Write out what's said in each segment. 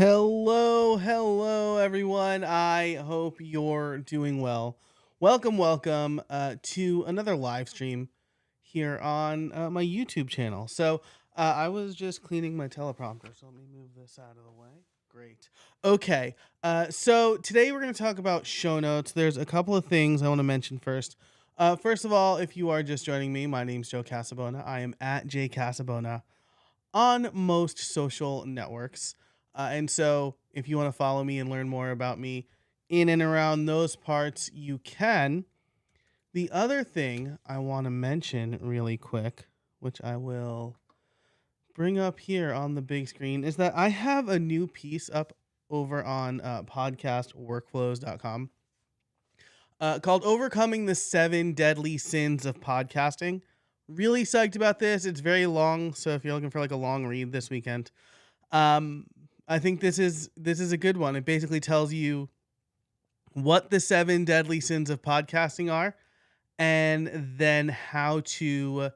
Hello, everyone. I hope you're doing well. Welcome to another live stream here on my YouTube channel. I was just cleaning my teleprompter, so let me move this out of the way. Great. Okay. So today we're going to talk about show notes. There's a couple of things I want to mention first. First of all, if you are just joining me, my name's Joe Casabona. I am at J Casabona on most social networks. If you want to follow me and learn more about me in and around those parts, you can. The other thing I want to mention really quick, which I will bring up here on the big screen, is that I have a new piece up over on podcastworkflows.com called Overcoming the 7 Deadly Sins of Podcasting. Really psyched about this. It's very long, so if you're looking for like a long read this weekend, um, I think this is a good one. It basically tells you what the 7 deadly sins of podcasting are and then how to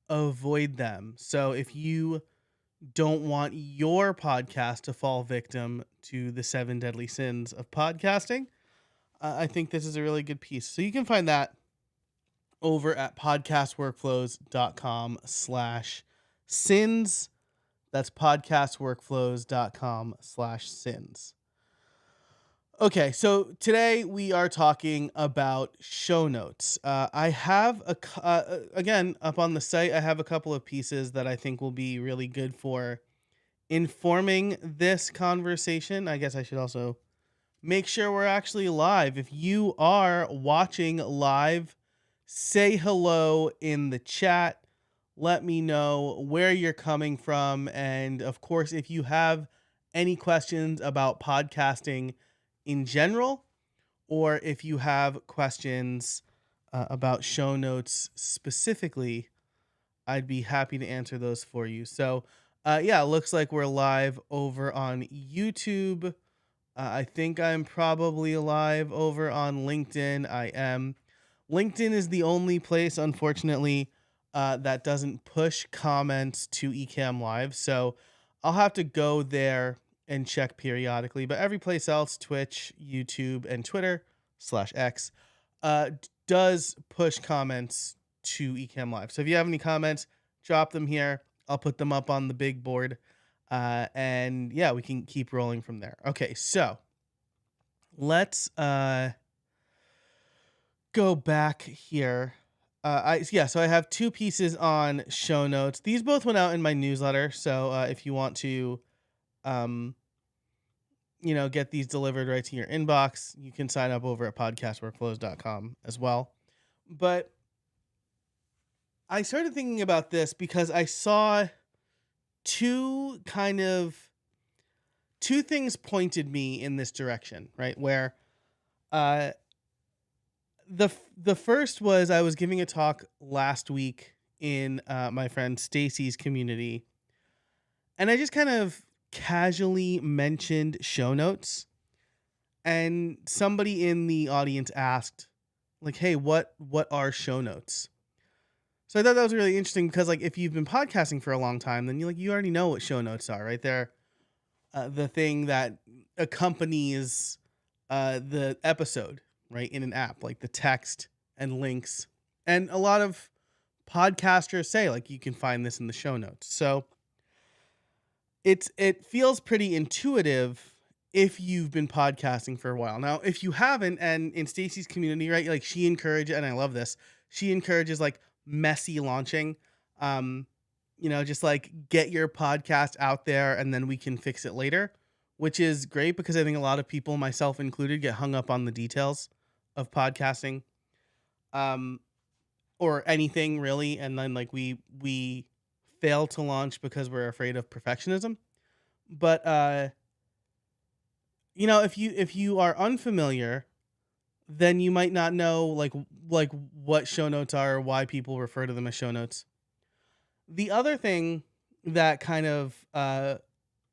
avoid them. So if you don't want your podcast to fall victim to the 7 deadly sins of podcasting, I think this is a really good piece. So you can find that over at podcastworkflows.com/sins. That's podcastworkflows.com/sins. Okay, so today we are talking about show notes. I have again up on the site. I have a couple of pieces that I think will be really good for informing this conversation. I guess I should also make sure we're actually live. If you are watching live, say hello in the chat. Let me know where you're coming from. And of course, if you have any questions about podcasting in general, or if you have questions about show notes specifically, I'd be happy to answer those for you. It looks like we're live over on YouTube. I think I'm probably live over on LinkedIn. I am. LinkedIn is the only place, unfortunately, that doesn't push comments to Ecamm Live. So I'll have to go there and check periodically. But every place else, Twitch, YouTube, and Twitter/X, does push comments to Ecamm Live. So if you have any comments, drop them here. I'll put them up on the big board. We can keep rolling from there. Okay, so let's go back here. So I have two pieces on show notes. These both went out in my newsletter. So if you want to, get these delivered right to your inbox, you can sign up over at podcastworkflows.com as well. But I started thinking about this because I saw two things pointed me in this direction, right? Where the first was I was giving a talk last week in my friend Stacy's community, and I just kind of casually mentioned show notes, and somebody in the audience asked, like, "Hey, what are show notes?" So I thought that was really interesting because, like, if you've been podcasting for a long time, then you already know what show notes are, right? They're the thing that accompanies the episode, right, in an app, like the text and links. And a lot of podcasters say, like, you can find this in the show notes. So it feels pretty intuitive if you've been podcasting for a while. Now, if you haven't, and in Stacy's community, right, like, she encourages, and I love this, she encourages like messy launching. Just like get your podcast out there and then we can fix it later, which is great because I think a lot of people, myself included, get hung up on the details of podcasting, or anything really, and then like we fail to launch because we're afraid of perfectionism. But if you are unfamiliar, then you might not know like what show notes are or why people refer to them as show notes. The other thing that kind of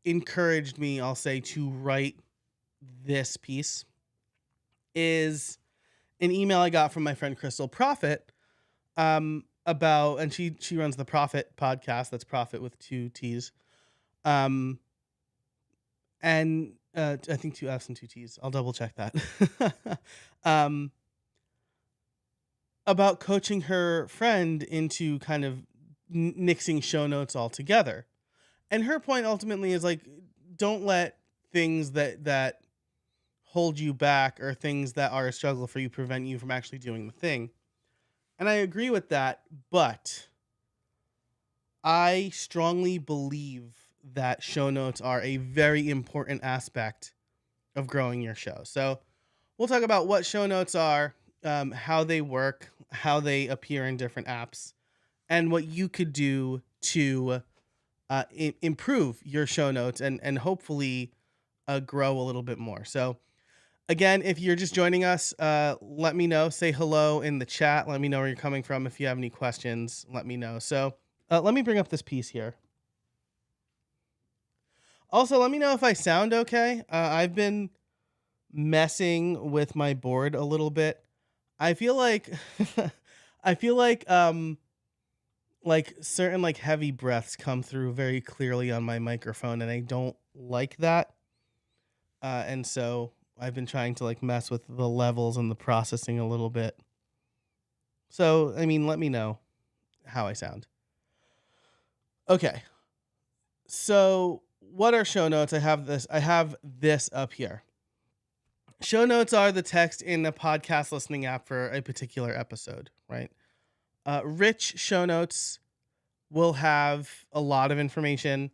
encouraged me, I'll say, to write this piece is an email I got from my friend Crystal Profit, about, and she runs the Profit podcast. That's Profit with 2 T's. And I think two F's and two T's. I'll double check that. um, about coaching her friend into kind of nixing show notes altogether. And her point ultimately is like, don't let things that hold you back or things that are a struggle for you prevent you from actually doing the thing. And I agree with that, but I strongly believe that show notes are a very important aspect of growing your show. So we'll talk about what show notes are, how they work, how they appear in different apps, and what you could do to improve your show notes and hopefully grow a little bit more. So again, if you're just joining us, let me know. Say hello in the chat. Let me know where you're coming from. If you have any questions, let me know. So let me bring up this piece here. Also, let me know if I sound okay. I've been messing with my board a little bit. I feel like I feel like certain like heavy breaths come through very clearly on my microphone, and I don't like that. And so I've been trying to like mess with the levels and the processing a little bit. So, I mean, let me know how I sound. Okay. So, what are show notes? I have this up here. Show notes are the text in a podcast listening app for a particular episode, right? Rich show notes will have a lot of information.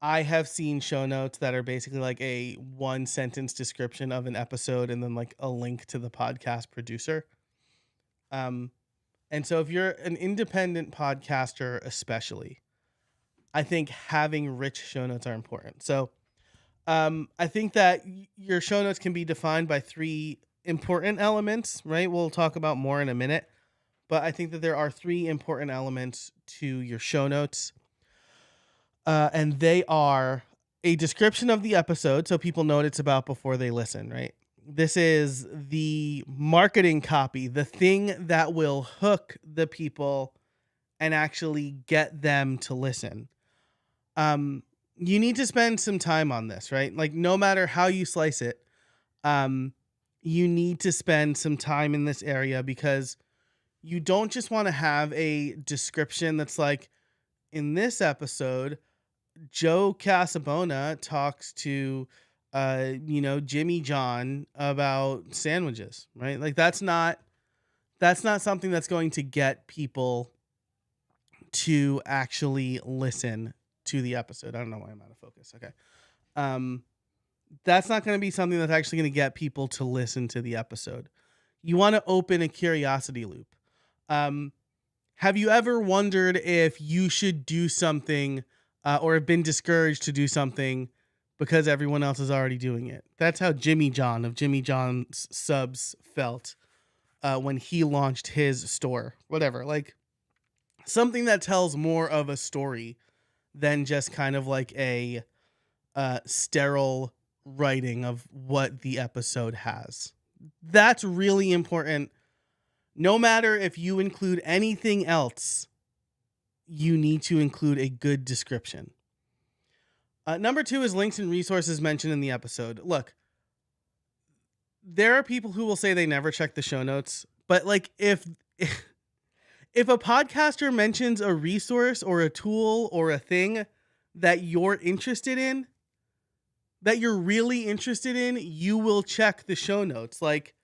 I have seen show notes that are basically like a one sentence description of an episode and then like a link to the podcast producer. And so if you're an independent podcaster, especially, I think having rich show notes are important. So I think that your show notes can be defined by three important elements, right? We'll talk about more in a minute, but I think that there are three important elements to your show notes. And they are a description of the episode so people know what it's about before they listen, right? This is the marketing copy, the thing that will hook the people and actually get them to listen. You need to spend some time on this, right? Like no matter how you slice it, you need to spend some time in this area because you don't just want to have a description that's like, in this episode, Joe Casabona talks to Jimmy John about sandwiches, right? Like that's not something that's going to get people to actually listen to the episode. I don't know why I'm out of focus. Okay. That's not going to be something that's actually going to get people to listen to the episode. You want to open a curiosity loop. Have you ever wondered if you should do something or have been discouraged to do something because everyone else is already doing it? That's how Jimmy John of Jimmy John's Subs felt when he launched his store. Whatever, like something that tells more of a story than just kind of like a sterile writing of what the episode has. That's really important. No matter if you include anything else, you need to include a good description. Number 2 is links and resources mentioned in the episode. Look, there are people who will say they never check the show notes, but like if a podcaster mentions a resource or a tool or a thing that you're interested in, that you're really interested in, you will check the show notes. Like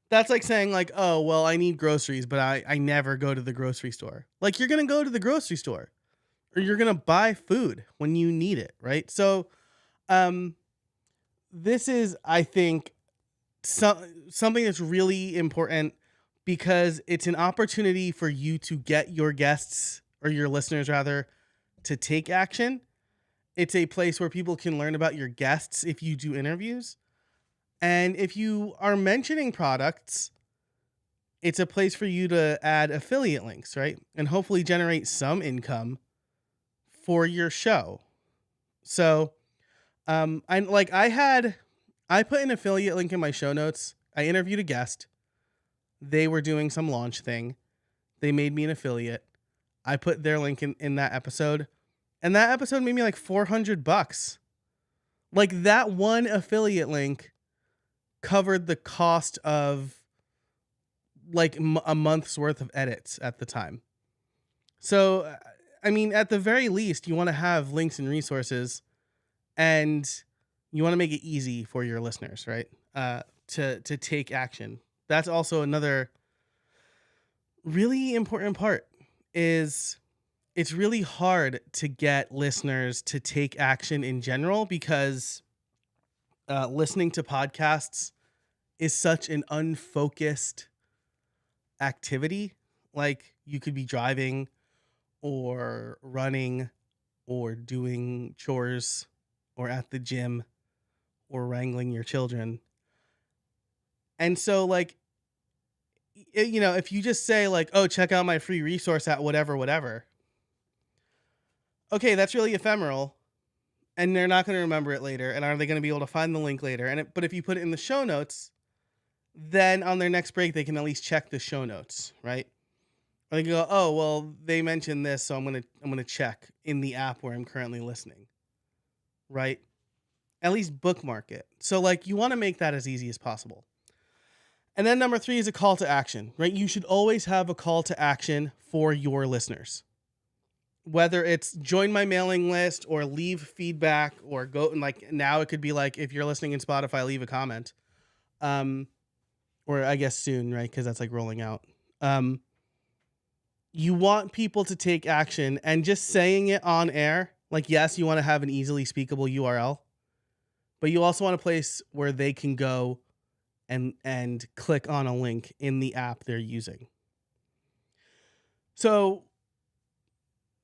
that's like saying like, oh, well, I need groceries, but I never go to the grocery store. Like you're going to go to the grocery store or you're going to buy food when you need it. Right. So, this is, I think, something that's really important because it's an opportunity for you to get your guests or your listeners rather to take action. It's a place where people can learn about your guests if you do interviews. And if you are mentioning products, it's a place for you to add affiliate links, right? And hopefully generate some income for your show. So, I put an affiliate link in my show notes. I interviewed a guest. They were doing some launch thing. They made me an affiliate. I put their link in that episode. And that episode made me like $400. Like that one affiliate link covered the cost of like a month's worth of edits at the time. So, I mean, at the very least, you want to have links and resources, and you want to make it easy for your listeners, right? To take action. That's also another really important part. Is it's really hard to get listeners to take action in general because listening to podcasts is such an unfocused activity. Like you could be driving or running or doing chores or at the gym or wrangling your children. And so like if you just say like, "Oh, check out my free resource at whatever." Okay, that's really ephemeral and they're not going to remember it later, and are they going to be able to find the link later? But if you put it in the show notes, then on their next break they can at least check the show notes, right? Or they can go, "Oh, well, they mentioned this, so I'm going to check in the app where I'm currently listening." Right? At least bookmark it. So like you want to make that as easy as possible. And then number 3 is a call to action, right? You should always have a call to action for your listeners. Whether it's join my mailing list or leave feedback or go, and like now it could be like if you're listening in Spotify, leave a comment. Or I guess soon, right? Because that's like rolling out. You want people to take action, and just saying it on air, like yes, you want to have an easily speakable URL, but you also want a place where they can go and click on a link in the app they're using. So,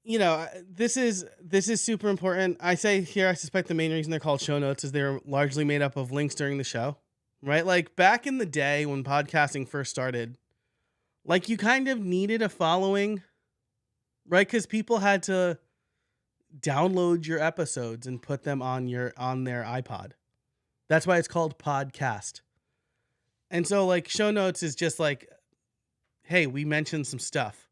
this is super important. I say here, I suspect the main reason they're called show notes is they're largely made up of links during the show, right? Like back in the day when podcasting first started, like you kind of needed a following, right? Because people had to download your episodes and put them on their iPod. That's why it's called podcast. And so like show notes is just like, hey, we mentioned some stuff.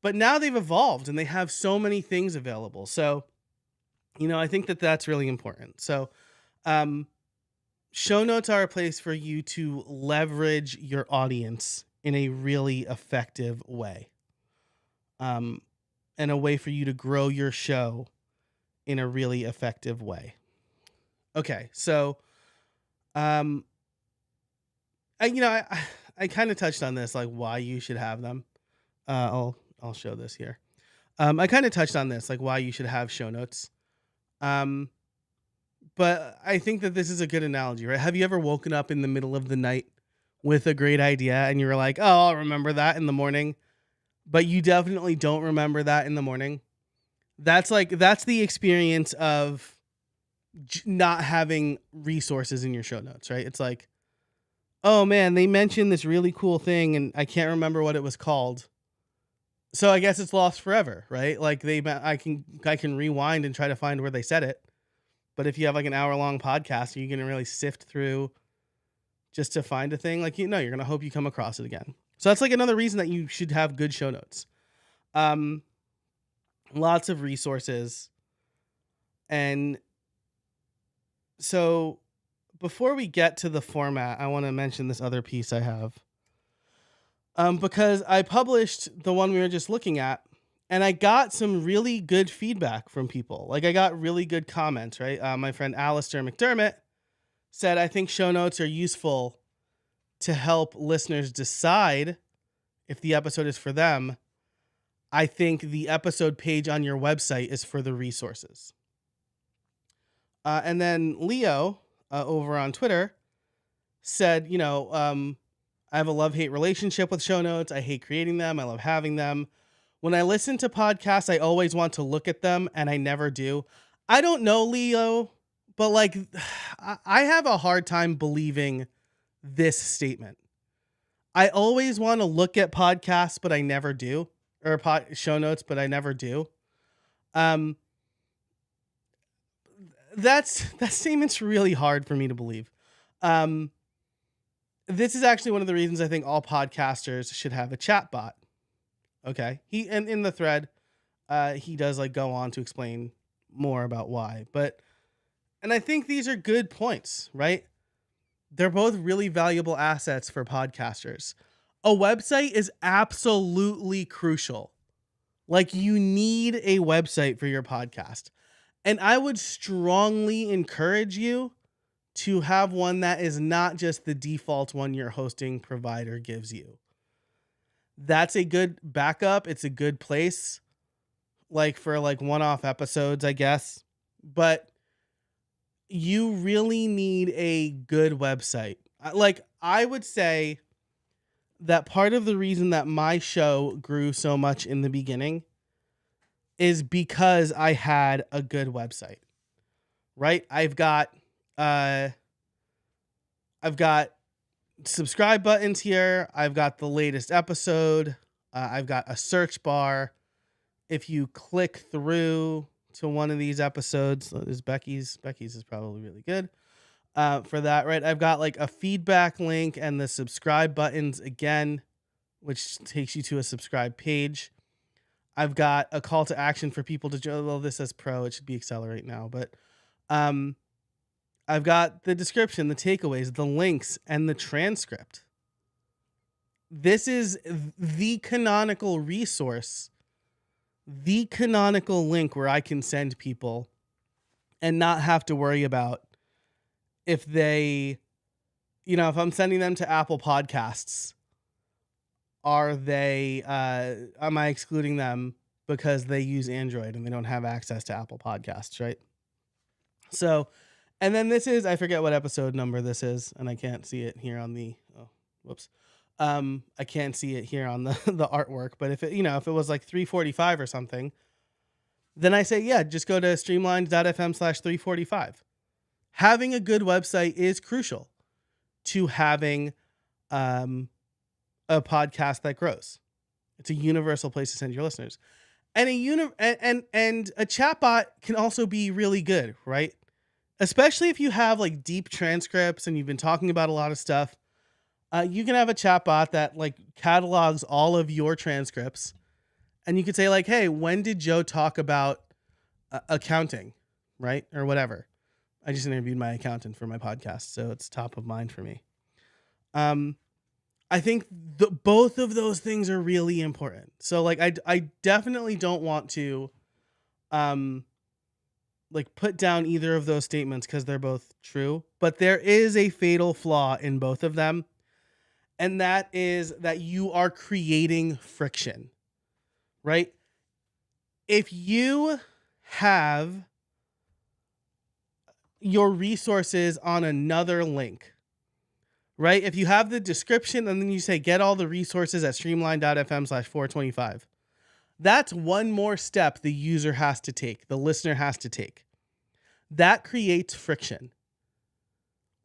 But now they've evolved and they have so many things available. So, I think that that's really important. So, show notes are a place for you to leverage your audience in a really effective way. And a way for you to grow your show in a really effective way. Okay, so I kind of touched on this, like why you should have them. I'll show this here. I kind of touched on this, like why you should have show notes. But I think that this is a good analogy, right? Have you ever woken up in the middle of the night with a great idea and you were like, "Oh, I'll remember that in the morning," but you definitely don't remember that in the morning? That's the experience of not having resources in your show notes, right? It's like, oh man, they mentioned this really cool thing and I can't remember what it was called. So I guess it's lost forever, right? Like I can rewind and try to find where they said it. But if you have like an hour-long podcast, are you going to really sift through just to find a thing? Like, you're going to hope you come across it again. So that's like another reason that you should have good show notes. Lots of resources. And so before we get to the format, I want to mention this other piece I have. Because I published the one we were just looking at, and I got some really good feedback from people. Like I got really good comments, right? My friend Alistair McDermott said, I think show notes are useful to help listeners decide if the episode is for them. I think the episode page on your website is for the resources. And then Leo over on Twitter said, I have a love-hate relationship with show notes. I hate creating them. I love having them. When I listen to podcasts, I always want to look at them, and I never do. I don't know, Leo, but like, I have a hard time believing this statement. I always want to look at podcasts, but I never do, or show notes, but I never do. That statement's really hard for me to believe. This is actually one of the reasons I think all podcasters should have a chat bot. Okay. And in the thread, he does like go on to explain more about why, but And I think these are good points, right? They're both really valuable assets for podcasters. A website is absolutely crucial. Like, you need a website for your podcast. And I would strongly encourage you to have one that is not just the default one your hosting provider gives you. That's a good backup. It's a good place, like for like one-off episodes, I guess. But you really need a good website. Like, I would say that part of the reason that my show grew so much in the beginning is because I had a good website, right? I've got subscribe buttons here. I've got the latest episode. I've got a search bar. If you click through to one of these episodes, there's Becky's. Becky's is probably really good for that, right? I've got like a feedback link and the subscribe buttons again, which takes you to a subscribe page. I've got a call to action for people to join. Well, this says pro. It should be accelerate now, but I've got the description, the takeaways, the links, and the transcript. This is the canonical resource, the canonical link where I can send people and not have to worry about if they, if I'm sending them to Apple Podcasts, am I excluding them because they use Android and they don't have access to Apple Podcasts, right? So, and then this is, I forget what episode number this is, and I can't see it here on the, I can't see it here on the artwork, but if it was like 345 or something, then I say, yeah, just go to streamlined.fm/345. Having a good website is crucial to having a podcast that grows. It's a universal place to send your listeners. And a chatbot can also be really good, right? Especially if you have like deep transcripts and you've been talking about a lot of stuff. You can have a chatbot that like catalogs all of your transcripts, and you could say like, hey, when did Joe talk about accounting, right? Or whatever. I just interviewed my accountant for my podcast, so it's top of mind for me. I think both of those things are really important. So like, I definitely don't want to like put down either of those statements because they're both true, but there is a fatal flaw in both of them. And that is that you are creating friction, right? If you have your resources on another link, right? If you have the description and then you say, get all the resources at streamline.fm/425, that's one more step the user has to take, the listener has to take. That creates friction.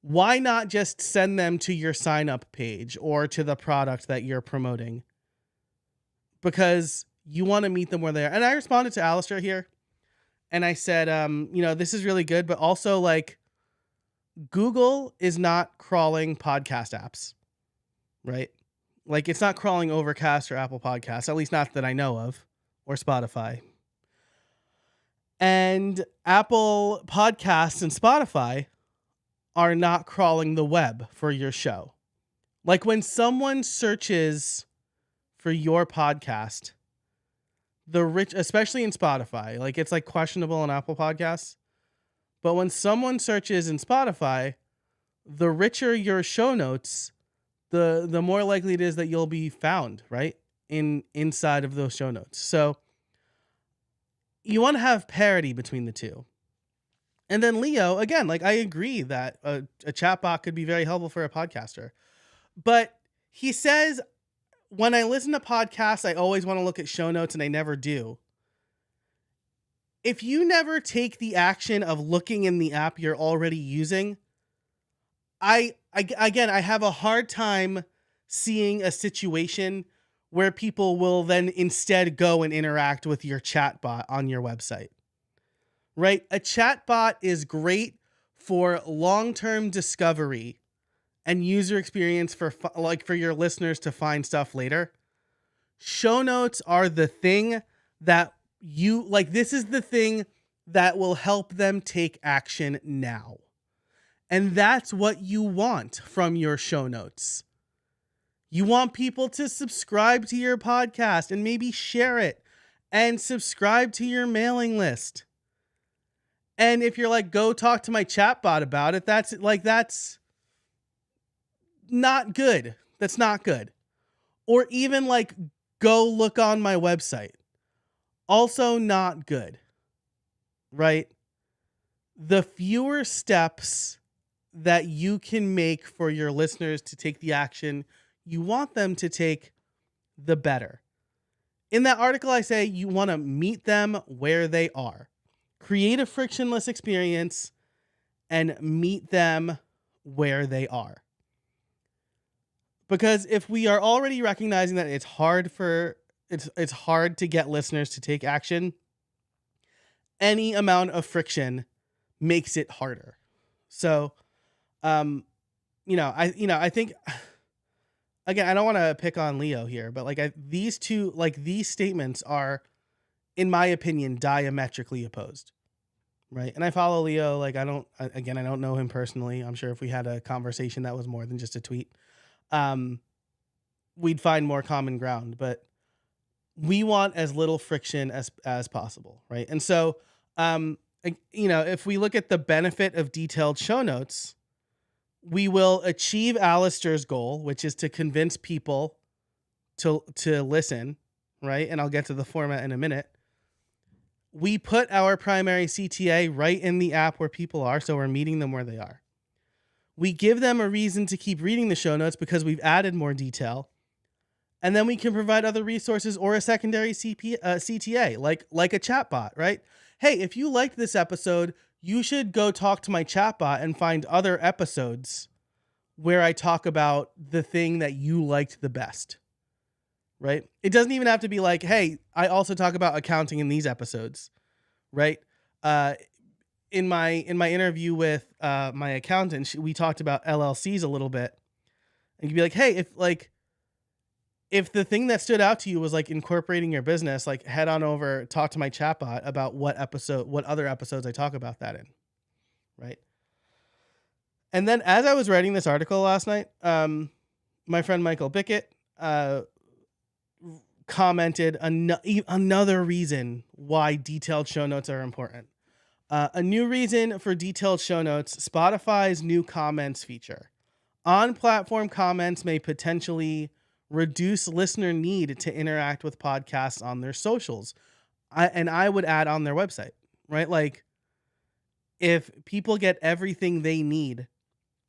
Why not just send them to your sign up page or to the product that you're promoting? Because you want to meet them where they are. And I responded to Alistair here and I said, this is really good, but also like Google is not crawling podcast apps, right? Like it's not crawling Overcast or Apple Podcasts, at least not that I know of, or Spotify. And Apple Podcasts and Spotify are not crawling the web for your show. Like when someone searches for your podcast, especially in Spotify, like it's like questionable on Apple Podcasts, but when someone searches in Spotify, the richer your show notes, the more likely it is that you'll be found, right? Inside of those show notes. So you want to have parity between the two. And then Leo, again, like I agree that a chatbot could be very helpful for a podcaster. But he says, when I listen to podcasts, I always want to look at show notes and I never do. If you never take the action of looking in the app you're already using, I have a hard time seeing a situation where people will then instead go and interact with your chatbot on your website. Right? A chatbot is great for long-term discovery and user experience for your listeners to find stuff later. Show notes are the thing that you like. This is the thing that will help them take action now. And that's what you want from your show notes. You want people to subscribe to your podcast and maybe share it and subscribe to your mailing list. And if you're like, go talk to my chatbot about it, that's not good. That's not good. Or even like, go look on my website. Also not good. Right? The fewer steps that you can make for your listeners to take the action you want them to take, the better. In that article, I say you want to meet them where they are. Create a frictionless experience and meet them where they are. Because if we are already recognizing that it's hard to get listeners to take action, any amount of friction makes it harder. So, I think, again, I don't want to pick on Leo here, but these statements are, in my opinion, diametrically opposed. Right. And I follow Leo. I don't know him personally. I'm sure if we had a conversation that was more than just a tweet, we'd find more common ground, but we want as little friction as possible. Right. And so, if we look at the benefit of detailed show notes, we will achieve Alistair's goal, which is to convince people to listen, right? And I'll get to the format in a minute. We put our primary CTA right in the app where people are, so we're meeting them where they are. We give them a reason to keep reading the show notes because we've added more detail. And then we can provide other resources or a secondary CTA, like a chatbot, right? Hey, if you liked this episode, you should go talk to my chatbot and find other episodes where I talk about the thing that you liked the best, right? It doesn't even have to be like, hey, I also talk about accounting in these episodes, right? In my interview with my accountant, we talked about LLCs a little bit, and you'd be like, hey, if the thing that stood out to you was incorporating your business, head on over, talk to my chatbot about what other episodes I talk about that in, right? And then as I was writing this article last night, my friend Michael Bickett commented another reason why detailed show notes are important. A new reason for detailed show notes: Spotify's new comments feature. On-platform comments may potentially reduce listener need to interact with podcasts on their socials. I would add on their website, right? If people get everything they need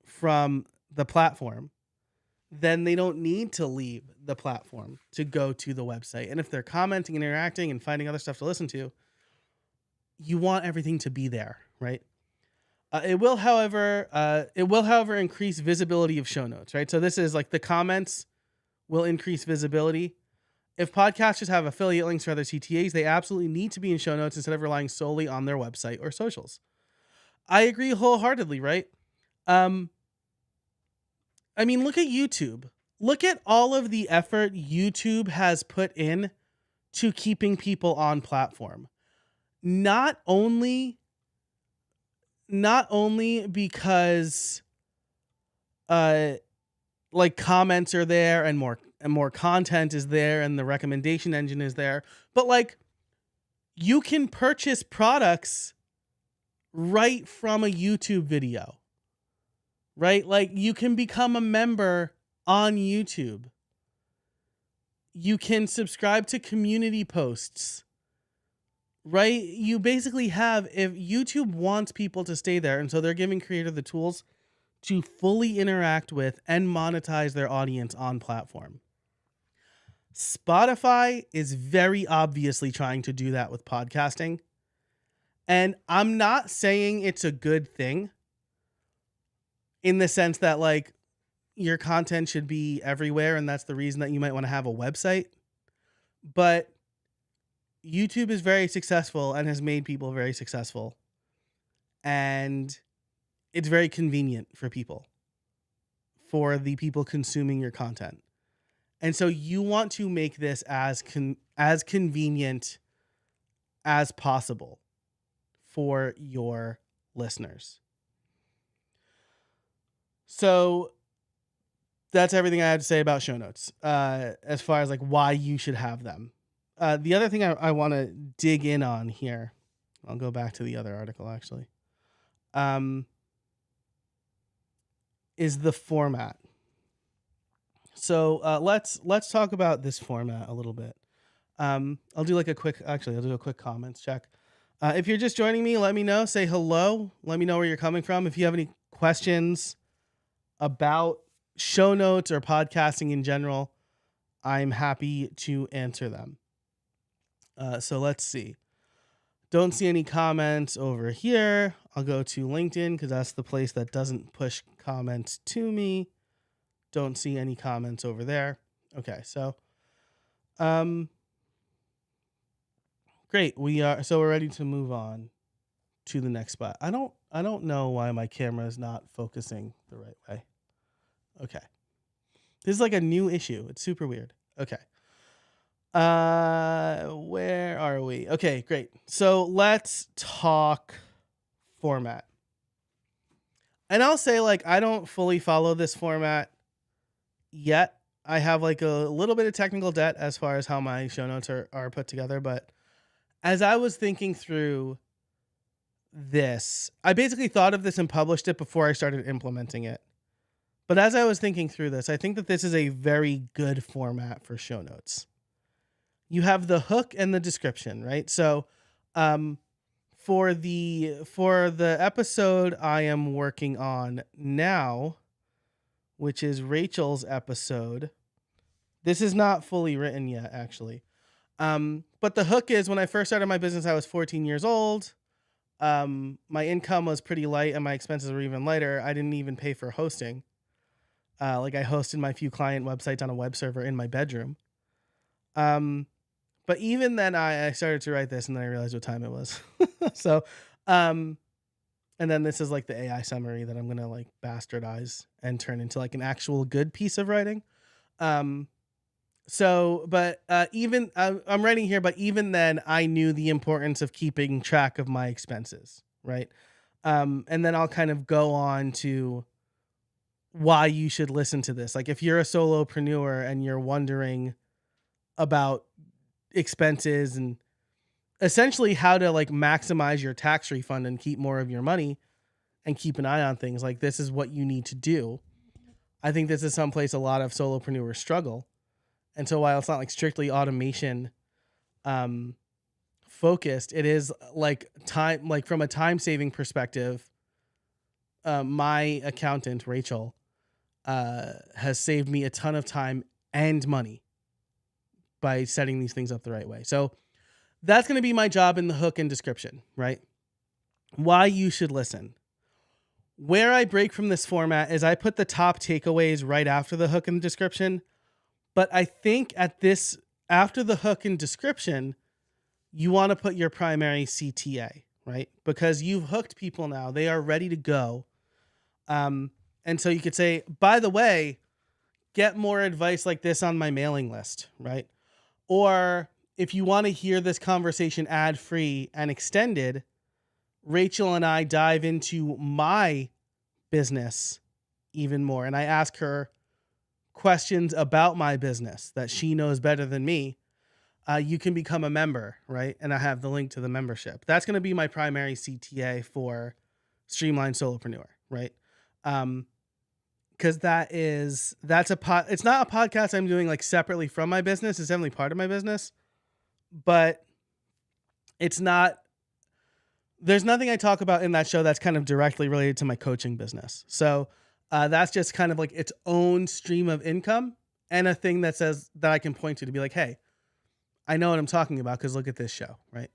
from the platform, then they don't need to leave the platform to go to the website. And if they're commenting and interacting and finding other stuff to listen to, you want everything to be there, right? It will, however, increase visibility of show notes, right? So this is the comments will increase visibility. If podcasters have affiliate links for other CTAs, they absolutely need to be in show notes instead of relying solely on their website or socials. I agree wholeheartedly, right? Look at YouTube. Look at all of the effort YouTube has put in to keeping people on platform. Not only because comments are there and more content is there and the recommendation engine is there, but you can purchase products right from a YouTube video, right? You can become a member on YouTube. You can subscribe to community posts, right? You basically have, if YouTube wants people to stay there, and so they're giving creator the tools to fully interact with and monetize their audience on platform. Spotify is very obviously trying to do that with podcasting. And I'm not saying it's a good thing in the sense that your content should be everywhere and that's the reason that you might want to have a website. But YouTube is very successful and has made people very successful. And it's very convenient for the people consuming your content. And so you want to make this as convenient as possible for your listeners. So that's everything I have to say about show notes, as far as like why you should have them. The other thing I want to dig in on here, I'll go back to the other article actually, is the format. So let's talk about this format a little bit. I'll do a quick comments check. If you're just joining me, let me know. Say hello. Let me know where you're coming from. If you have any questions about show notes or podcasting in general, I'm happy to answer them. So let's see. Don't see any comments over here. I'll go to LinkedIn because that's the place that doesn't push comments to me. Don't see any comments over there. Okay, so great. We're ready to move on to the next spot. I don't know why my camera is not focusing the right way. Okay. This is like a new issue. It's super weird. Okay. Where are we? Okay, great. So let's talk format. And I'll say I don't fully follow this format yet. I have a little bit of technical debt as far as how my show notes are put together. But as I was thinking through this, I basically thought of this and published it before I started implementing it. But as I was thinking through this, I think that this is a very good format for show notes. You have the hook and the description, right? So, for the episode I am working on now, which is Rachel's episode, this is not fully written yet, actually. But the hook is, when I first started my business, I was 14 years old. My income was pretty light and my expenses were even lighter. I didn't even pay for hosting. I hosted my few client websites on a web server in my bedroom. But even then I started to write this and then I realized what time it was. So, and then this is the AI summary that I'm going to bastardize and turn into an actual good piece of writing. I'm writing here, but even then I knew the importance of keeping track of my expenses. Right. And then I'll kind of go on to why you should listen to this. If you're a solopreneur and you're wondering about expenses and essentially how to maximize your tax refund and keep more of your money and keep an eye on things, this is what you need to do. I think this is someplace a lot of solopreneurs struggle. And so while it's not strictly automation focused, it is time, from a time saving perspective. My accountant, Rachel, has saved me a ton of time and money by setting these things up the right way. So that's going to be my job in the hook and description, right? Why you should listen. Where I break from this format is I put the top takeaways right after the hook and description. But I think after the hook and description, you want to put your primary CTA, right? Because you've hooked people now. They are ready to go. And so you could say, by the way, get more advice like this on my mailing list, right? Or if you want to hear this conversation ad-free and extended, Rachel and I dive into my business even more. And I ask her questions about my business that she knows better than me. You can become a member, right? And I have the link to the membership. That's going to be my primary CTA for Streamlined Solopreneur, right? Because it's not a podcast I'm doing separately from my business. It's definitely part of my business, but there's nothing I talk about in that show that's kind of directly related to my coaching business. So that's just kind of its own stream of income and a thing that I can point to be hey, I know what I'm talking about because look at this show, right?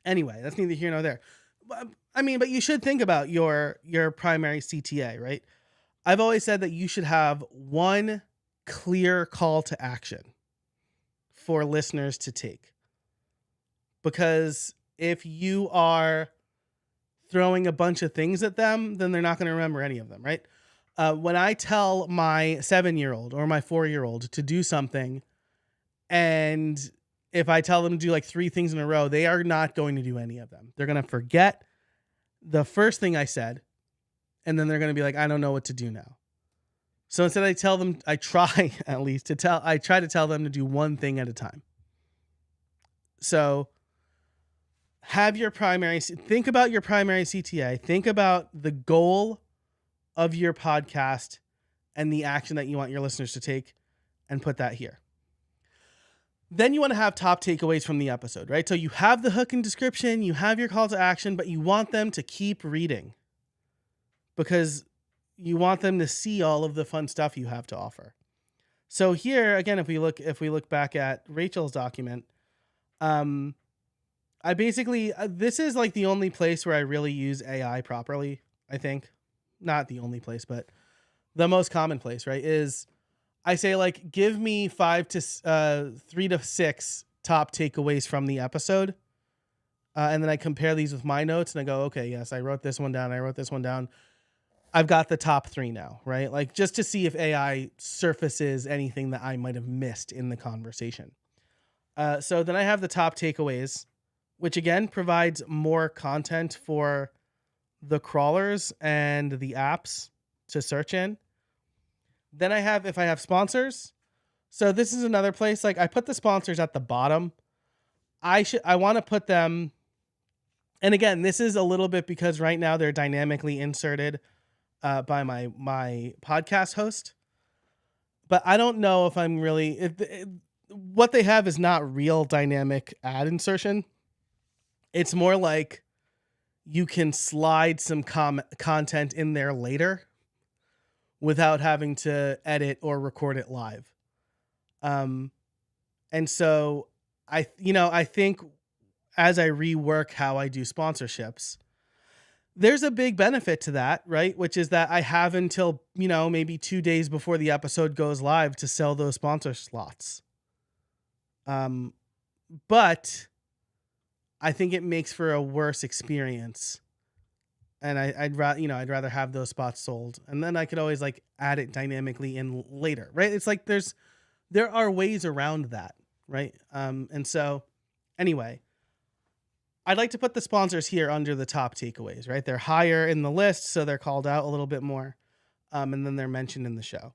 Anyway, that's neither here nor there. But you should think about your primary CTA, right? I've always said that you should have one clear call to action for listeners to take. Because if you are throwing a bunch of things at them, then they're not going to remember any of them, right? When I tell my 7-year-old or my 4-year-old to do something and if I tell them to do like 3 things in a row, they are not going to do any of them. They're going to forget the first thing I said, and then they're going to be like, I don't know what to do now. So instead I tell them, I try at least I try to tell them to do one thing at a time. So think about your primary CTA, think about the goal of your podcast and the action that you want your listeners to take, and put that here. Then you want to have top takeaways from the episode, right? So you have the hook and description, you have your call to action, but you want them to keep reading because you want them to see all of the fun stuff you have to offer. So here, again, if we look back at Rachel's document, I basically, this is like the only place where I really use AI properly, I think. Not the only place, but the most common place, right? Is I say like, give me 3 to 6 top takeaways from the episode. And then I compare these with my notes and I go, okay, yes, I wrote this one down. I've got the top 3 now, right? Like just to see if AI surfaces anything that I might have missed in the conversation. So then I have the top takeaways, which again provides more content for the crawlers and the apps to search in. Then if I have sponsors. So this is another place, like I put the sponsors at the bottom. I want to put them, and again, this is a little bit because right now they're dynamically inserted by my podcast host. But I don't know if I'm really, what they have is not real dynamic ad insertion. It's more like you can slide some content in there later without having to edit or record it live. And so I think as I rework how I do sponsorships, there's a big benefit to that, right? Which is that I have until, maybe 2 days before the episode goes live to sell those sponsor slots. But I think it makes for a worse experience. And I'd rather have those spots sold, and then I could always like add it dynamically in later, right? It's like there are ways around that, right? And so anyway, I'd like to put the sponsors here under the top takeaways, right? They're higher in the list, so they're called out a little bit more, and then they're mentioned in the show.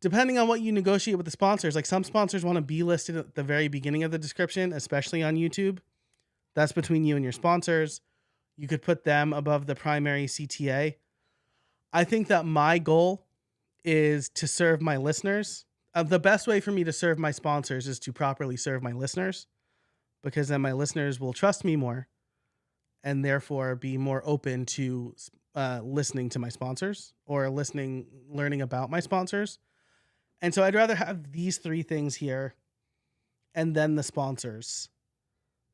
Depending on what you negotiate with the sponsors, like some sponsors want to be listed at the very beginning of the description, especially on YouTube. That's between you and your sponsors. You could put them above the primary CTA. I think that my goal is to serve my listeners. The best way for me to serve my sponsors is to properly serve my listeners, because then my listeners will trust me more and therefore be more open to listening to my sponsors or learning about my sponsors. And so I'd rather have these 3 things here and then the sponsors,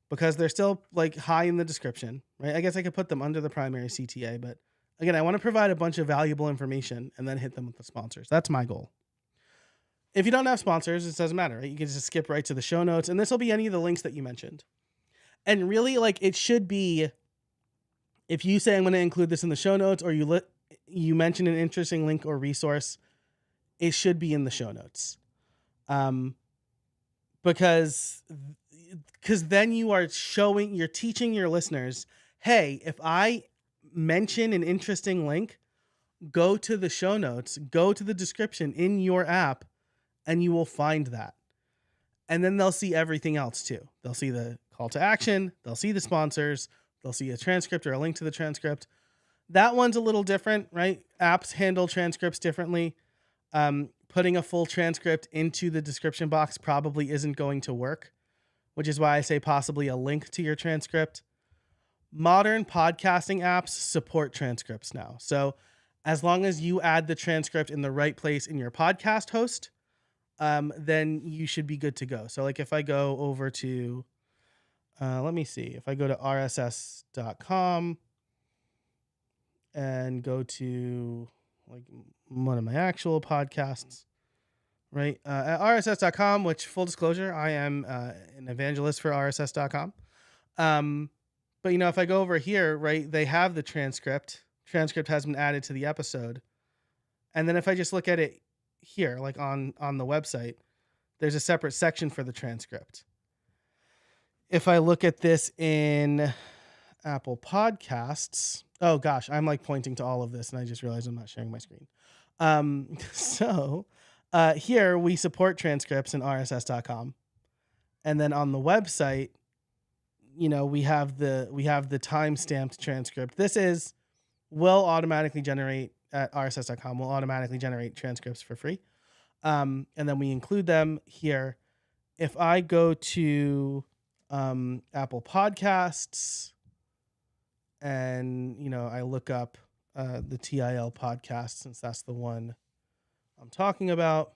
because they're still like high in the description, right? I guess I could put them under the primary CTA, but again, I want to provide a bunch of valuable information and then hit them with the sponsors. That's my goal. If you don't have sponsors, it doesn't matter, right? You can just skip right to the show notes, and this will be any of the links that you mentioned. And really, like, it should be, if you say I'm going to include this in the show notes, or you mention an interesting link or resource, it should be in the show notes. Because then you're teaching your listeners, hey, if I mention an interesting link, go to the show notes, go to the description in your app, and you will find that. And then they'll see everything else too. They'll see the call to action, they'll see the sponsors, they'll see a transcript or a link to the transcript. That one's a little different, right? Apps handle transcripts differently. Putting a full transcript into the description box probably isn't going to work, which is why I say possibly a link to your transcript. Modern podcasting apps support transcripts now. So as long as you add the transcript in the right place in your podcast host, then you should be good to go. So like if I go over to, let me see, if I go to rss.com and go to like one of my actual podcasts, right? At rss.com, which full disclosure, I am an evangelist for rss.com. But if I go over here, right, they have the transcript has been added to the episode. And then if I just look at it here, like on the website, there's a separate section for the transcript. If I look at this in Apple Podcasts, oh gosh, I'm like pointing to all of this and I just realized I'm not sharing my screen. So here we support transcripts in rss.com. And then on the website, we have the time-stamped transcript. This will automatically generate at rss.com, will automatically generate transcripts for free. And then we include them here. If I go to Apple Podcasts and, I look up the TIL podcast, since that's the one I'm talking about,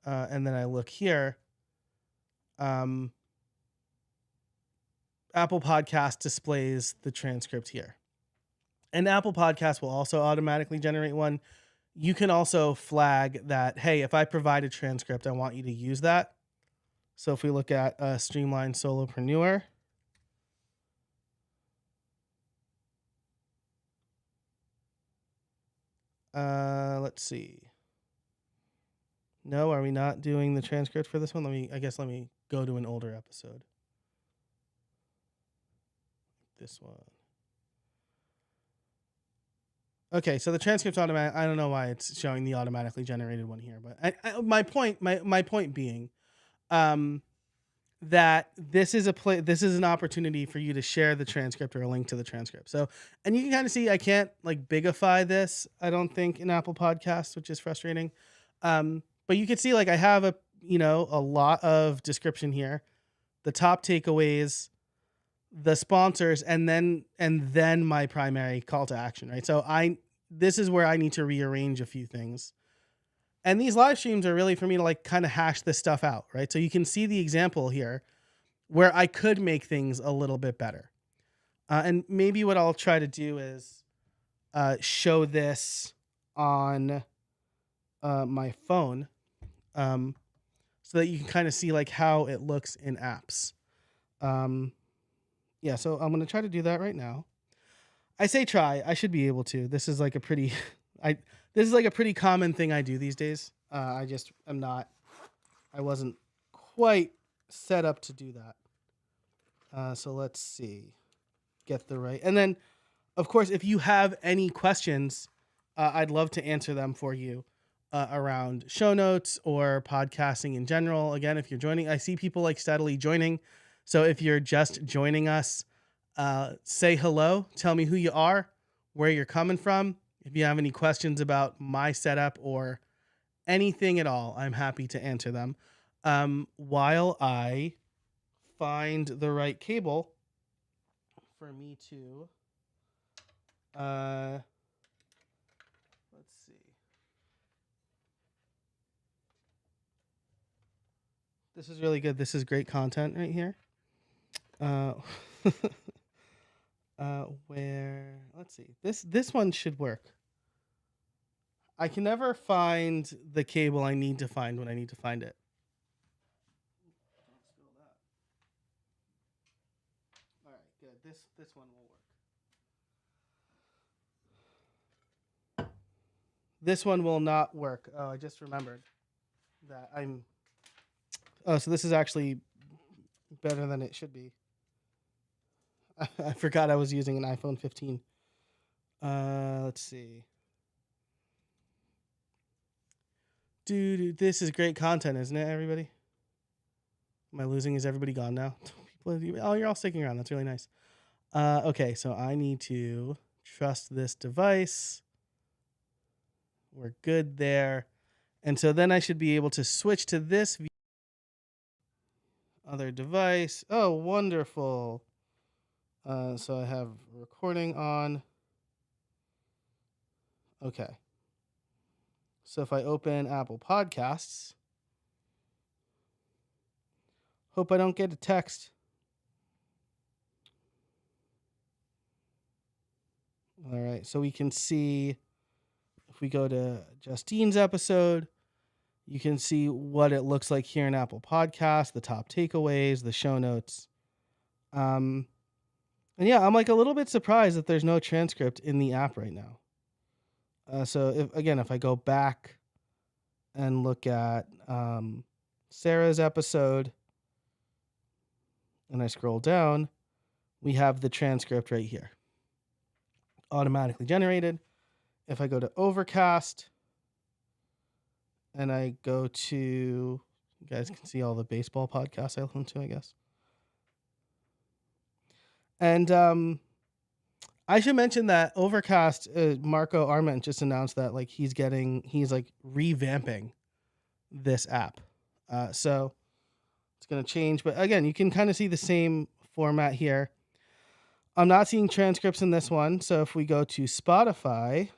and then I look here, Apple Podcast displays the transcript here. And Apple Podcast will also automatically generate one. You can also flag that, hey, if I provide a transcript, I want you to use that. So if we look at Streamline Solopreneur, let's see. No, are we not doing the transcript for this one? Let me go to an older episode. This one. Okay, so the transcript's automatic. I don't know why it's showing the automatically generated one here, but my point being, that this is an opportunity for you to share the transcript or a link to the transcript. So, and you can kind of see I can't like bigify this, I don't think, in Apple Podcasts, which is frustrating. But you can see like I have a lot of description here, the top takeaways, the sponsors, and then my primary call to action, right? So this is where I need to rearrange a few things. And these live streams are really for me to like kind of hash this stuff out, right? So you can see the example here where I could make things a little bit better. And maybe what I'll try to do is show this on my phone, so that you can kind of see like how it looks in apps. Yeah, so I'm going to try to do that right now. I say try. I should be able to. This is like a pretty common thing I do these days. I wasn't quite set up to do that. So let's see. Get the right. And then, of course, if you have any questions, I'd love to answer them for you around show notes or podcasting in general. Again, if you're joining, I see people like steadily joining. So if you're just joining us, say hello, tell me who you are, where you're coming from. If you have any questions about my setup or anything at all, I'm happy to answer them. While I find the right cable for me to, let's see. This is really good. This is great content right here. Where, let's see, this one should work. I can never find the cable I need to find when I need to find it. Don't spill that. All right, good. This one will work. This one will not work. Oh, I just remembered that so this is actually better than it should be. I forgot I was using an iPhone 15. Let's see. Dude, this is great content, isn't it, everybody? Am I losing? Is everybody gone now? Oh, you're all sticking around. That's really nice. Okay, so I need to trust this device. We're good there. And so then I should be able to switch to this other device. Oh, wonderful. So I have recording on. Okay. So if I open Apple Podcasts, hope I don't get a text. All right. So we can see, if we go to Justine's episode, you can see what it looks like here in Apple Podcasts, the top takeaways, the show notes. And yeah, I'm like a little bit surprised that there's no transcript in the app right now. So if I go back and look at Sarah's episode, and I scroll down, we have the transcript right here, automatically generated. If I go to Overcast and I go to, you guys can see all the baseball podcasts I listen to, I guess. And I should mention that Overcast, Marco Arment just announced that like he's like revamping this app. So it's going to change. But again, you can kind of see the same format here. I'm not seeing transcripts in this one. So if we go to Spotify,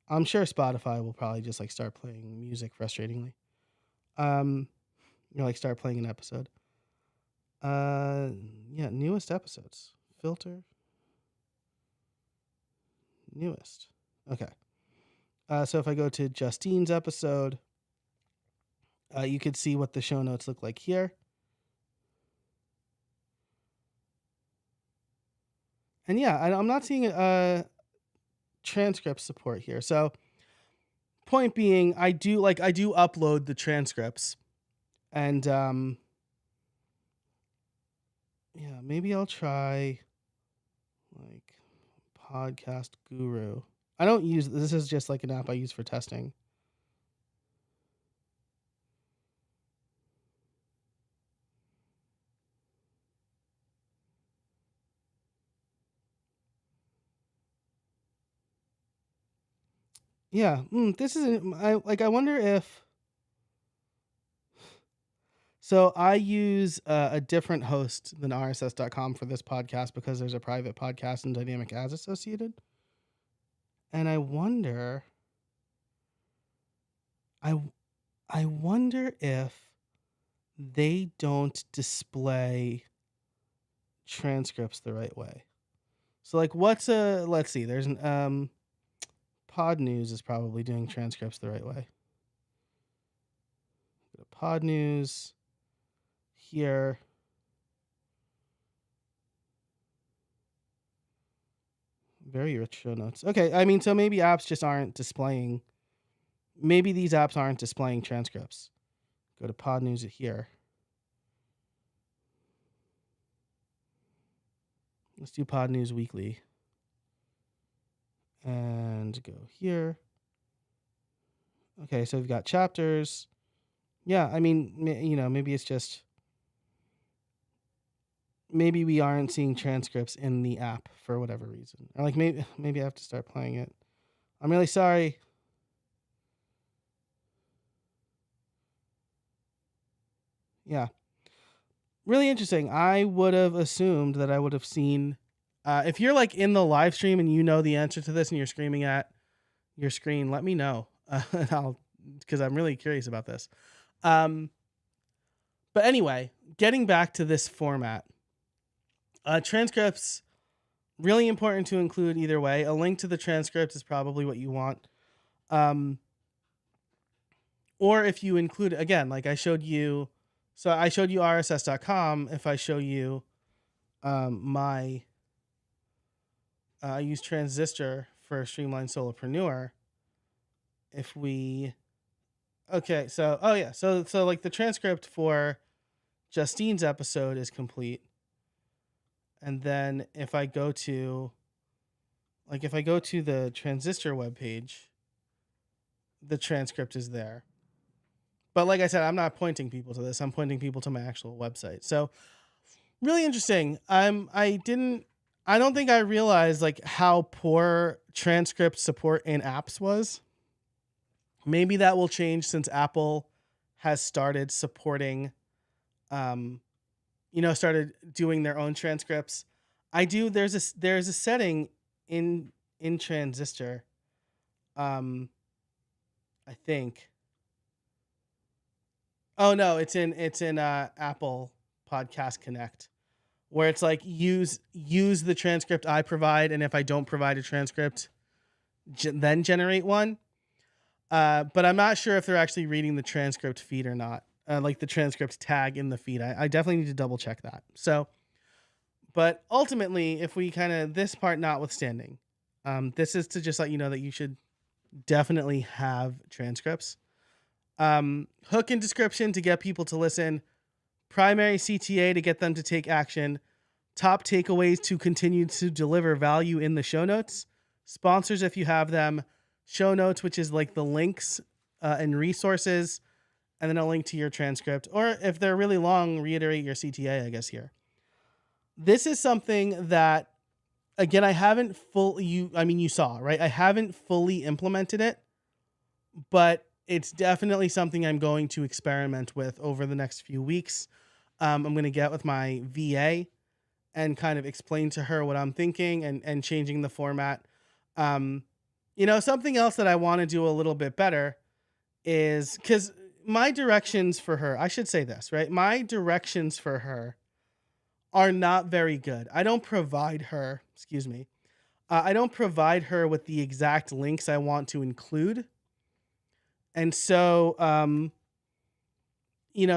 I'm sure Spotify will probably just like start playing music frustratingly. Like start playing an episode. Yeah, newest episodes. Filter. Newest. Okay. So if I go to Justine's episode, you could see what the show notes look like here. And yeah, I'm not seeing transcript support here. So point being, I do upload the transcripts, and yeah, maybe I'll try like Podcast Guru. I don't use this is just like an app I use for testing. Yeah, this is I wonder if. So I use a different host than RSS.com for this podcast because there's a private podcast and dynamic ads associated. And I wonder if they don't display transcripts the right way. So like let's see, there's an Pod News is probably doing transcripts the right way. Go to Pod News here. Very rich show notes. Okay, I mean, so maybe apps just aren't displaying. Maybe these apps aren't displaying transcripts. Go to Pod News here. Let's do Pod News Weekly. And go here. Okay, so we've got chapters. Yeah, I mean, maybe it's just. Maybe we aren't seeing transcripts in the app for whatever reason. Or like maybe I have to start playing it. I'm really sorry. Yeah. Really interesting. I would have assumed that I would have seen if you're like in the live stream and you know the answer to this and you're screaming at your screen, let me know. Because I'm really curious about this. But anyway, getting back to this format. Transcripts, really important to include either way. A link to the transcript is probably what you want. Or if you include, again, like I showed you, so I showed you RSS.com. If I show you I use Transistor for Streamline Solopreneur. If we, okay, so, oh yeah, so like the transcript for Justine's episode is complete. And then if I go to the Transistor webpage, the transcript is there. But like I said, I'm not pointing people to this. I'm pointing people to my actual website. So really interesting. I don't think I realized like how poor transcript support in apps was. Maybe that will change since Apple has started supporting started doing their own transcripts. There's a setting in Transistor. I think. Oh no, it's in Apple Podcast Connect, where it's like use the transcript I provide, and if I don't provide a transcript, then generate one. But I'm not sure if they're actually reading the transcript feed or not. Like the transcript tag in the feed. I definitely need to double check that. So, but ultimately, if we kind of, this part notwithstanding, this is to just let you know that you should definitely have transcripts. Hook and description to get people to listen. primary CTA to get them to take action, top takeaways to continue to deliver value in the show notes, sponsors if you have them, show notes, which is like the links and resources, and then a link to your transcript. Or if they're really long, reiterate your CTA, I guess, here. This is something that, again, I haven't you saw, right? I haven't fully implemented it, but it's definitely something I'm going to experiment with over the next few weeks. I'm going to get with my VA and kind of explain to her what I'm thinking and changing the format. Something else that I want to do a little bit better is because my directions for her, I should say this, right? My directions for her are not very good. I don't provide her, I don't provide her with the exact links I want to include. And so,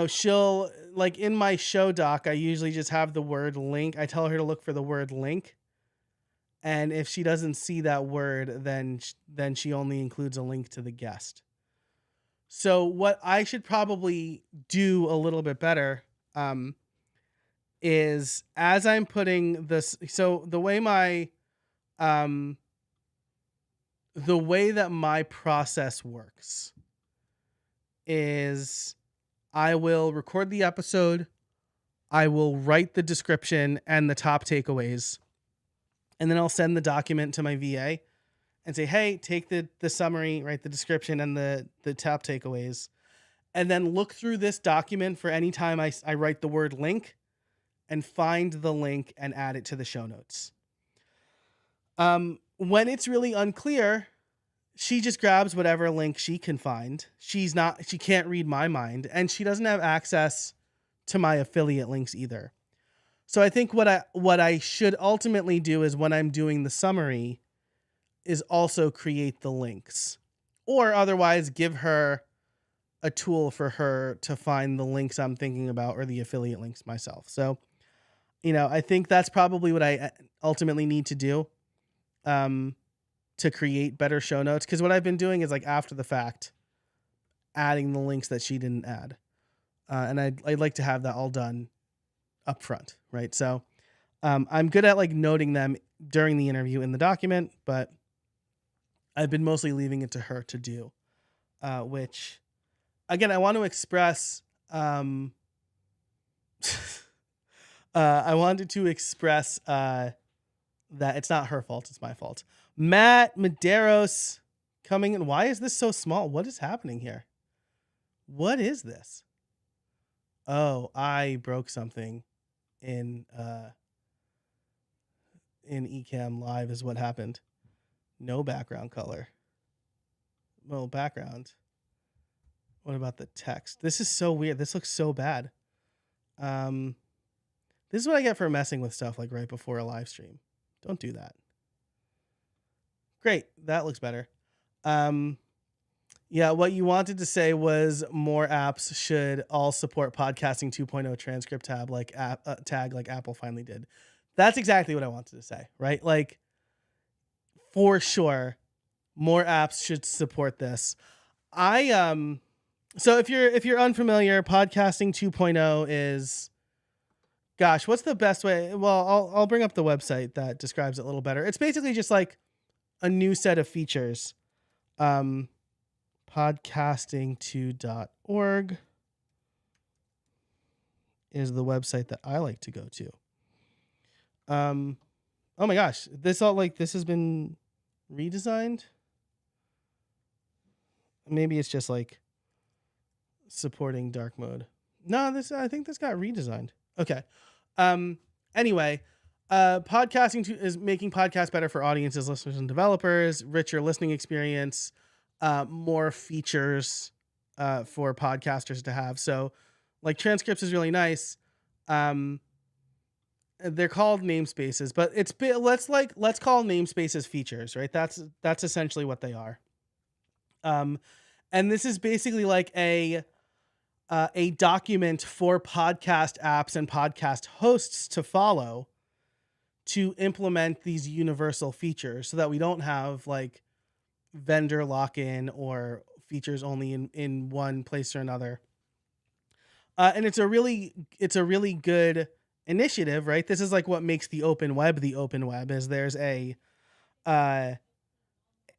she'll, like, in my show doc, I usually just have the word link. I tell her to look for the word link. And if she doesn't see that word, then she only includes a link to the guest. So what I should probably do a little bit better is, as I'm putting this, so the way that my process works is I will record the episode, I will write the description and the top takeaways, and then I'll send the document to my VA and say, hey, take the summary, write the description and the top takeaways, and then look through this document for any time I write the word link and find the link and add it to the show notes. When it's really unclear, she just grabs whatever link she can find. She can't read my mind, and she doesn't have access to my affiliate links either. So I think what I should ultimately do is, when I'm doing the summary, is also create the links, or otherwise give her a tool for her to find the links I'm thinking about, or the affiliate links myself. So, I think that's probably what I ultimately need to do to create better show notes. Because what I've been doing is, like, after the fact, adding the links that she didn't add. And I'd like to have that all done up front, right? So I'm good at, like, noting them during the interview in the document, but I've been mostly leaving it to her to do, which, again, I want to express, I wanted to express that it's not her fault, it's my fault. Matt Medeiros coming in. Why is this so small? What is happening here? What is this? Oh, I broke something in Ecamm Live is what happened. No background color. Well, background. What about the text? This is so weird. This looks so bad. This is what I get for messing with stuff, like, right before a live stream. Don't do that. Great. That looks better. Yeah, what you wanted to say was more apps should all support podcasting 2.0 transcript tag like Apple finally did. That's exactly what I wanted to say, right? Like, for sure, more apps should support this. So if you're unfamiliar, podcasting 2.0 is, gosh, what's the best way? Well, I'll bring up the website that describes it a little better. It's basically just like a new set of features. Podcasting2.org is the website that I like to go to. Oh my gosh, this has been redesigned. Maybe it's just like supporting dark mode. No, I think this got redesigned. Okay. Anyway, podcasting is making podcasts better for audiences, listeners, and developers, richer listening experience, more features for podcasters to have. So, like, transcripts is really nice. They're called namespaces, but let's call namespaces features, right? That's essentially what they are. And this is basically like a document for podcast apps and podcast hosts to follow to implement these universal features, so that we don't have, like, vendor lock-in or features only in one place or another. And it's a really good initiative, right? This is like what makes the open web is there's uh,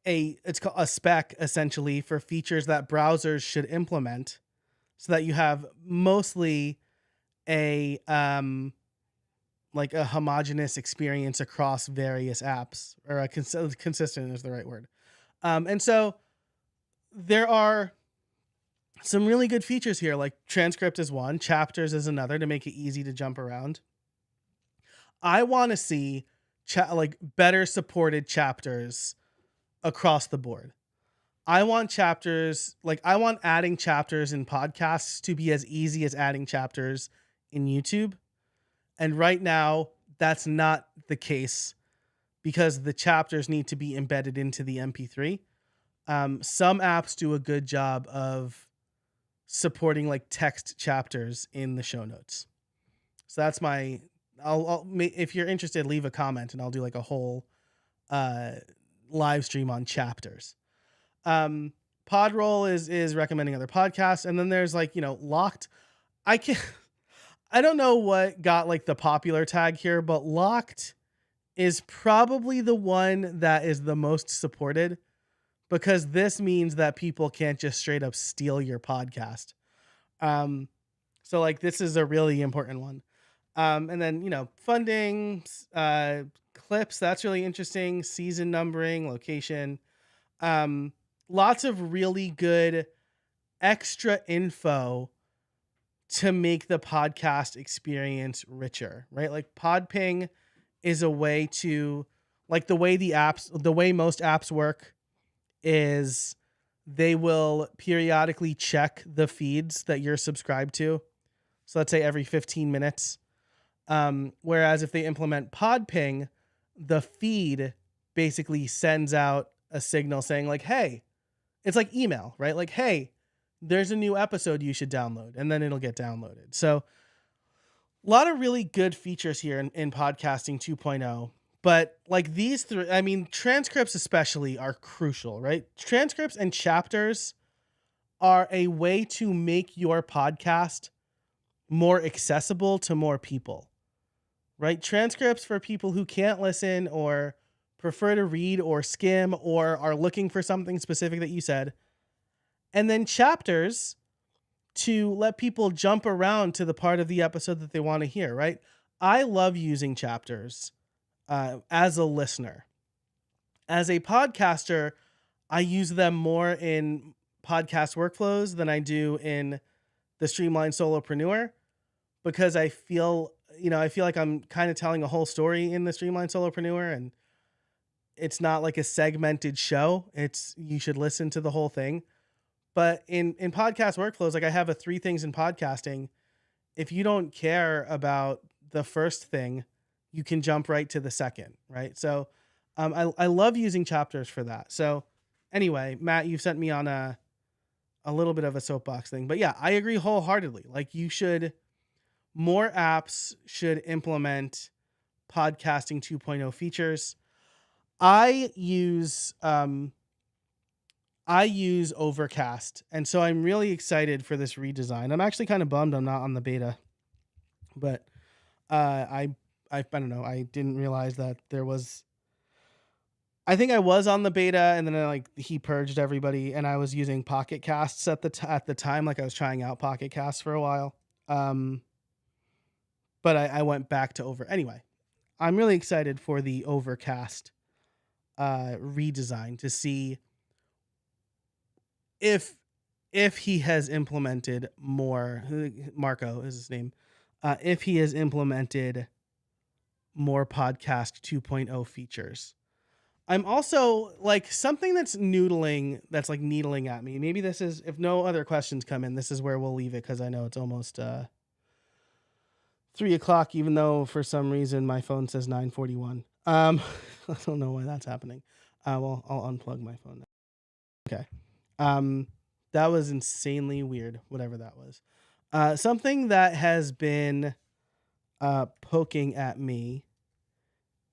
it's called a spec essentially for features that browsers should implement so that you have mostly a like a homogeneous experience across various apps, or consistent is the right word. And so there are some really good features here, like transcript is one, chapters is another to make it easy to jump around. I want to see like better supported chapters across the board. I want adding chapters in podcasts to be as easy as adding chapters in YouTube. And right now, that's not the case because the chapters need to be embedded into the MP3. Some apps do a good job of supporting like text chapters in the show notes. So that's my. If you're interested, leave a comment and I'll do like a whole uh, live stream on chapters. Um, Podroll is recommending other podcasts, and then there's like Locked. I can I don't know what got like the popular tag here, but Locked is probably the one that is the most supported because this means that people can't just straight up steal your podcast. Um, so like this is a really important one. And then funding, clips. That's really interesting. Season numbering, location. Um, Lots of really good extra info to make the podcast experience richer, right? Like Podping is a way to like the way most apps work is they will periodically check the feeds that you're subscribed to. So let's say every 15 minutes. Whereas if they implement Podping, the feed basically sends out a signal saying like, hey, it's like email, right? Like, hey, there's a new episode you should download, and then it'll get downloaded. So a lot of really good features here in podcasting 2.0. But like these three, I mean, transcripts especially are crucial, right? Transcripts and chapters are a way to make your podcast more accessible to more people, right? Transcripts for people who can't listen or prefer to read or skim or are looking for something specific that you said. And then chapters to let people jump around to the part of the episode that they want to hear, right? I love using chapters as a listener. As a podcaster, I use them more in podcast workflows than I do in the Streamline Solopreneur because I feel like I'm kind of telling a whole story in the Streamline Solopreneur, and it's not like a segmented show. It's you should listen to the whole thing. But in podcast workflows, like I have a 3 things in podcasting. If you don't care about the first thing, you can jump right to the second, right? So I love using chapters for that. So anyway, Matt, you've sent me on a little bit of a soapbox thing. But yeah, I agree wholeheartedly. Like more apps should implement podcasting 2.0 features. I use Overcast, and so I'm really excited for this redesign. I'm actually kind of bummed I'm not on the beta, but I don't know. I didn't realize that there was. I think I was on the beta, and then he purged everybody, and I was using Pocket Casts at the time. Like I was trying out Pocket Casts for a while, um, but I went back to Over. Anyway, I'm really excited for the Overcast redesign to see if he has implemented more. Marco is his name. If he has implemented more podcast 2.0 features. I'm also like something that's needling at me. Maybe this is, if no other questions come in, this is where we'll leave it because I know it's almost 3:00, even though for some reason my phone says 9:41. I don't know why that's happening. Well, I'll unplug my phone now. Okay. That was insanely weird, whatever that was. Something that has been poking at me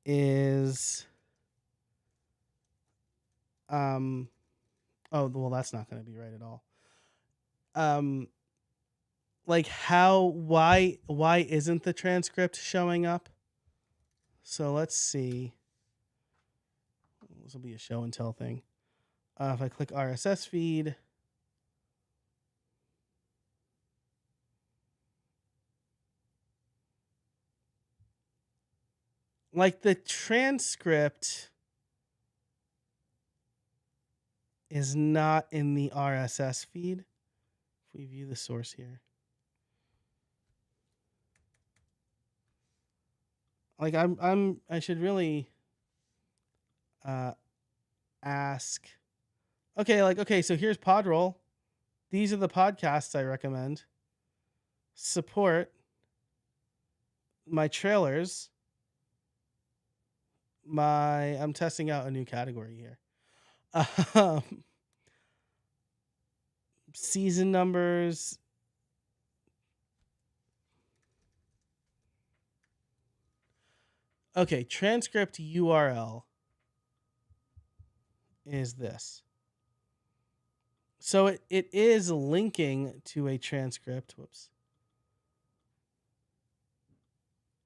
is oh well, that's not going to be right at all. like why isn't the transcript showing up? So let's see. This will be a show and tell thing. If I click RSS feed, like the transcript is not in the RSS feed. If we view the source here, like I should really ask. Okay, so here's Podroll. These are the podcasts I recommend. Support my trailers. I'm testing out a new category here. Season numbers. Okay, transcript URL is this. So it is linking to a transcript. Whoops.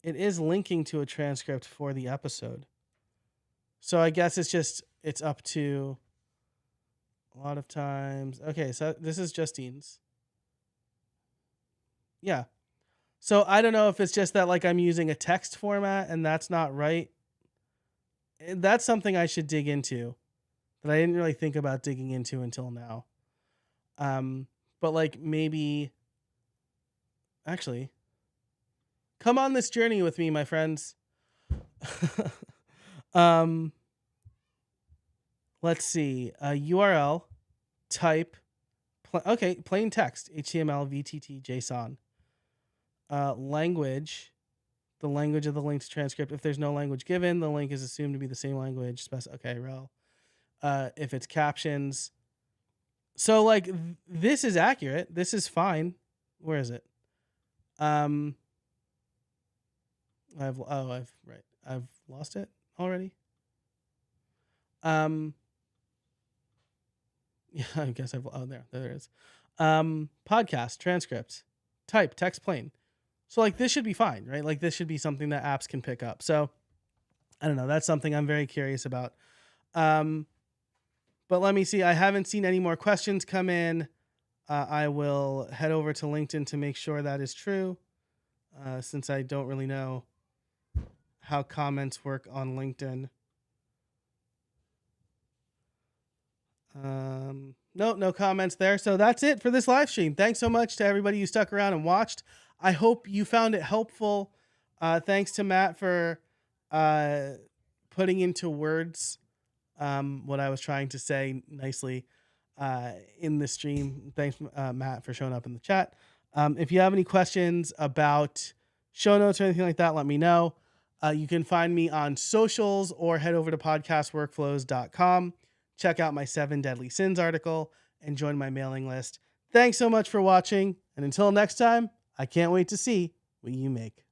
It is linking to a transcript for the episode. So I guess it's up to a lot of times. Okay, so this is Justine's. Yeah. So I don't know if it's just that like I'm using a text format and that's not right. That's something I should dig into that I didn't really think about digging into until now. But like maybe actually come on this journey with me, my friends. Let's see. URL type plain text HTML VTT JSON. Language, the language of the linked transcript. If there's no language given, the link is assumed to be the same language. Okay, rel. If it's captions. So like this is accurate. This is fine. Where is it? I've lost it already. Yeah, I guess there it is. Podcast transcript type text plain. So like this should be fine, right? Like this should be something that apps can pick up. So I don't know. That's something I'm very curious about. But let me see. I haven't seen any more questions come in. I will head over to LinkedIn to make sure that is true, since I don't really know how comments work on LinkedIn. No comments there. So that's it for this live stream. Thanks so much to everybody who stuck around and watched. I hope you found it helpful. Thanks to Matt for putting into words what I was trying to say nicely in the stream. Thanks, Matt, for showing up in the chat. If you have any questions about show notes or anything like that, let me know. You can find me on socials or head over to podcastworkflows.com. Check out my 7 Deadly Sins article and join my mailing list. Thanks so much for watching. And until next time, I can't wait to see what you make.